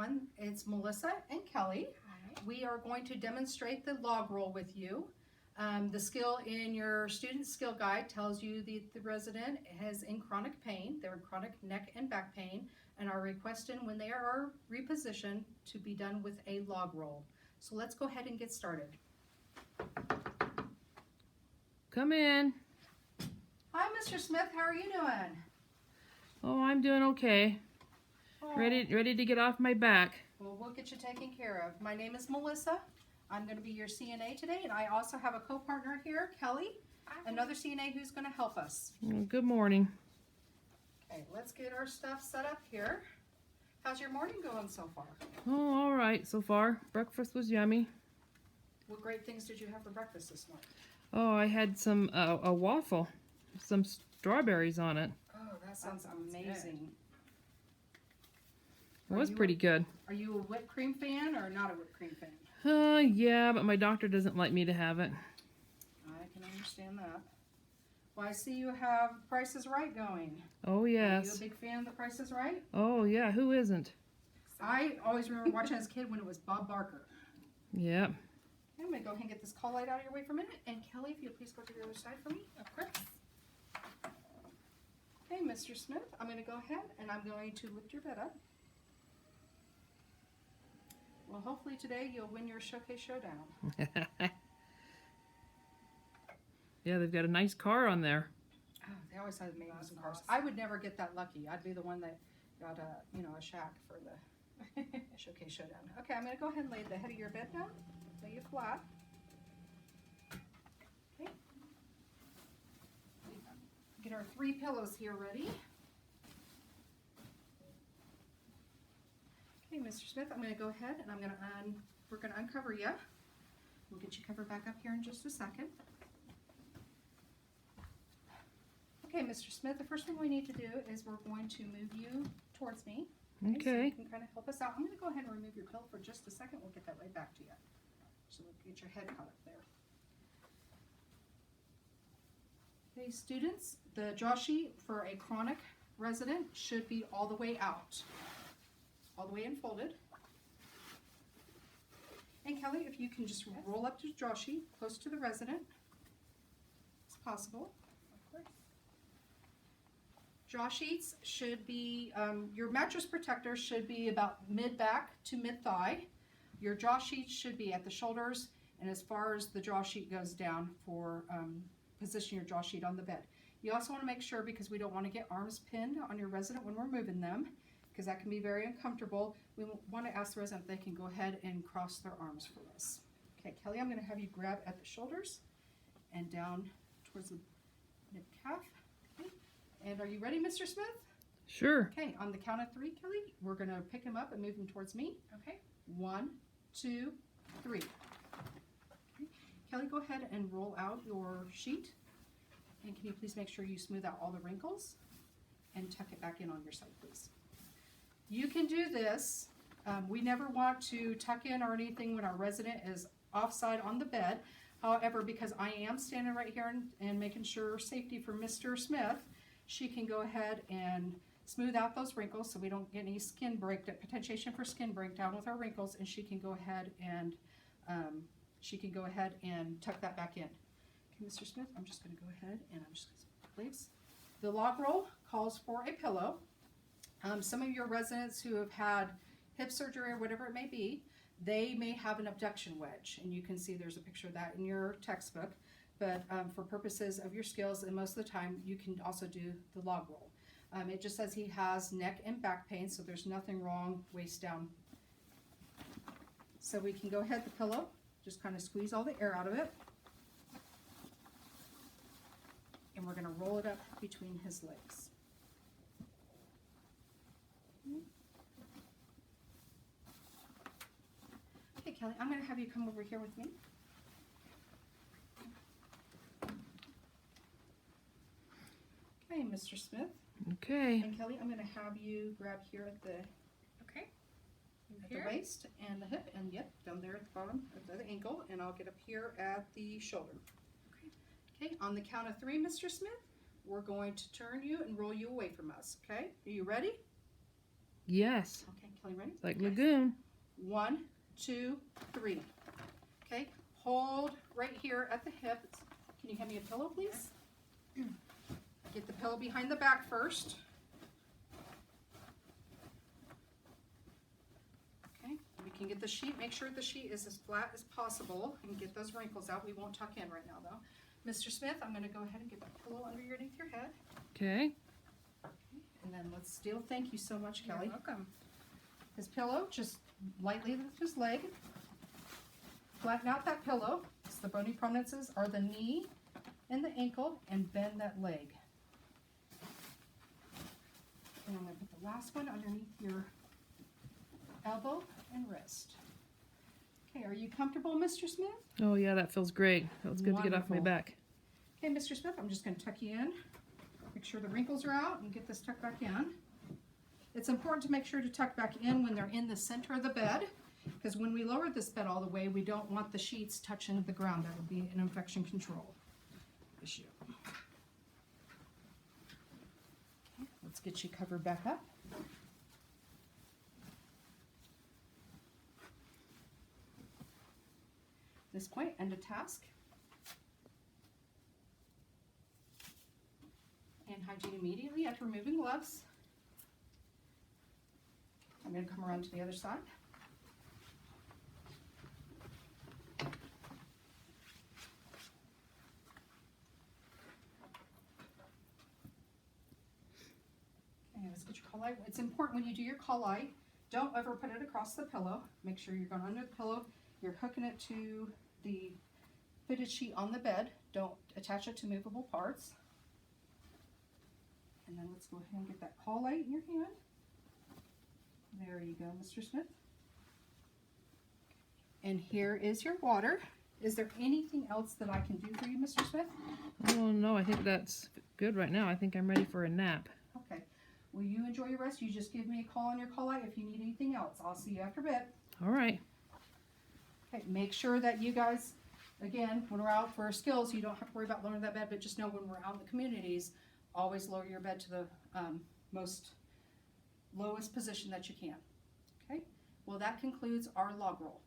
everyone. It's Melissa and Kelly. Hi. We are going to demonstrate the log roll with you. The skill in your student skill guide tells you the resident is in chronic pain. They're in chronic neck and back pain and are requesting when they are repositioned to be done with a log roll. So let's go ahead and get started. Come in. Hi, Mr. Smith. How are you doing? Oh, I'm doing okay. Oh. Ready to get off my back. Well, we'll get you taken care of. My name is Melissa. I'm going to be your CNA today, and I also have a co-partner here, Kelly, another CNA who's going to help us. Good morning. Okay, let's get our stuff set up here. How's your morning going so far? Oh, all right so far. Breakfast was yummy. What great things did you have for breakfast this morning? Oh, I had some a waffle, some strawberries on it. Oh, that sounds amazing. It was pretty good. Are you a whipped cream fan or not a whipped cream fan? Yeah, but my doctor doesn't like me to have it. I can understand that. Well, I see you have Price is Right going. Oh, yes. Are you a big fan of The Price is Right? Oh, yeah, who isn't? I always remember watching as a kid when it was Bob Barker. Yep. I'm going to go ahead and get this call light out of your way for a minute. And Kelly, if you'll please go to the other side for me. Of course. Okay, Mr. Smith, I'm going to go ahead and I'm going to lift your bed up. Well, hopefully today you'll win your Showcase Showdown. Yeah, they've got a nice car on there. Oh, they always have amazing cars. I would never get that lucky. I'd be the one that got a shack for the Showcase Showdown. Okay, I'm going to go ahead and lay the head of your bed down. Lay you flat. Okay. Get our 3 pillows here ready. Okay, Mr. Smith, I'm going to go ahead and we're going to uncover you. We'll get you covered back up here in just a second. Okay, Mr. Smith, the first thing we need to do is we're going to move you towards me. Okay. So you can kind of help us out. I'm going to go ahead and remove your pillow for just a second. We'll get that right back to you. So we'll get your head caught up there. Okay, students, the draw sheet for a chronic resident should be all the way out. All the way unfolded. And Kelly, if you can just roll up to the draw sheet close to the resident as possible. Of course. Draw sheets should be, your mattress protector should be about mid-back to mid-thigh. Your draw sheet should be at the shoulders and as far as the draw sheet goes down for position your draw sheet on the bed. You also want to make sure, because we don't want to get arms pinned on your resident when we're moving them, because that can be very uncomfortable, we want to ask the resident if they can go ahead and cross their arms for us. Okay, Kelly, I'm going to have you grab at the shoulders and down towards the mid calf. Okay. And are you ready, Mr. Smith? Sure. Okay, on the count of 3, Kelly, we're going to pick him up and move him towards me. Okay. 1, 2, 3. Okay. Kelly, go ahead and roll out your sheet. And can you please make sure you smooth out all the wrinkles and tuck it back in on your side, please. You can do this. We never want to tuck in or anything when our resident is offside on the bed. However, because I am standing right here and making sure safety for Mr. Smith, she can go ahead and smooth out those wrinkles so we don't get any skin potentiation for skin breakdown with our wrinkles, and she can go ahead and tuck that back in. Okay, Mr. Smith, I'm just going to go ahead and I'm just going to place. The log roll calls for a pillow. Some of your residents who have had hip surgery or whatever it may be, they may have an abduction wedge, and you can see there's a picture of that in your textbook. But for purposes of your skills, and most of the time, you can also do the log roll. It just says he has neck and back pain, so there's nothing wrong waist down. So we can go ahead, the pillow, just kind of squeeze all the air out of it. And we're going to roll it up between his legs. Okay, Kelly, I'm going to have you come over here with me. Okay, Mr. Smith. Okay. And Kelly, I'm going to have you grab here at the waist and the hip, and yep, down there at the bottom of the ankle, and I'll get up here at the shoulder. Okay, on the count of 3, Mr. Smith, we're going to turn you and roll you away from us. Okay, are you ready? Yes. Okay, Kelly, ready? Like lagoon. 1, 2, 3. Okay, hold right here at the hip. Can you hand me a pillow, please? Get the pillow behind the back first. Okay, we can get the sheet. Make sure the sheet is as flat as possible and get those wrinkles out. We won't tuck in right now, though. Mr. Smith, I'm going to go ahead and get that pillow underneath your head. Okay. And then let's still, thank you so much, Kelly. You're welcome. His pillow, just lightly lift his leg. Flatten out that pillow. So the bony prominences are the knee and the ankle, and bend that leg. And I'm going to put the last one underneath your elbow and wrist. Okay, are you comfortable, Mr. Smith? Oh yeah, that feels great. Feels good to get off my Wonderful. back. Okay, Mr. Smith, I'm just going to tuck you in. Make sure the wrinkles are out and get this tucked back in. It's important to make sure to tuck back in when they're in the center of the bed, because when we lower this bed all the way, we don't want the sheets touching the ground. That would be an infection control issue. Okay, let's get you covered back up. This point, end of task. And hygiene immediately after removing gloves. I'm going to come around to the other side. Okay, let's get your call light. It's important when you do your call light, don't ever put it across the pillow. Make sure you're going under the pillow. You're hooking it to the fitted sheet on the bed. Don't attach it to movable parts. And then let's go ahead and get that call light in your hand. There you go, Mr. Smith. And here is your water. Is there anything else that I can do for you, Mr. Smith? Oh no, I think that's good right now. I think I'm ready for a nap. Okay. Well, you enjoy your rest. You just give me a call on your call light if you need anything else. I'll see you after bed. All right. Okay, make sure that you guys, again, when we're out for our skills, you don't have to worry about lowering that bed, but just know when we're out in the communities, always lower your bed to the lowest position that you can. Okay, well that concludes our log roll.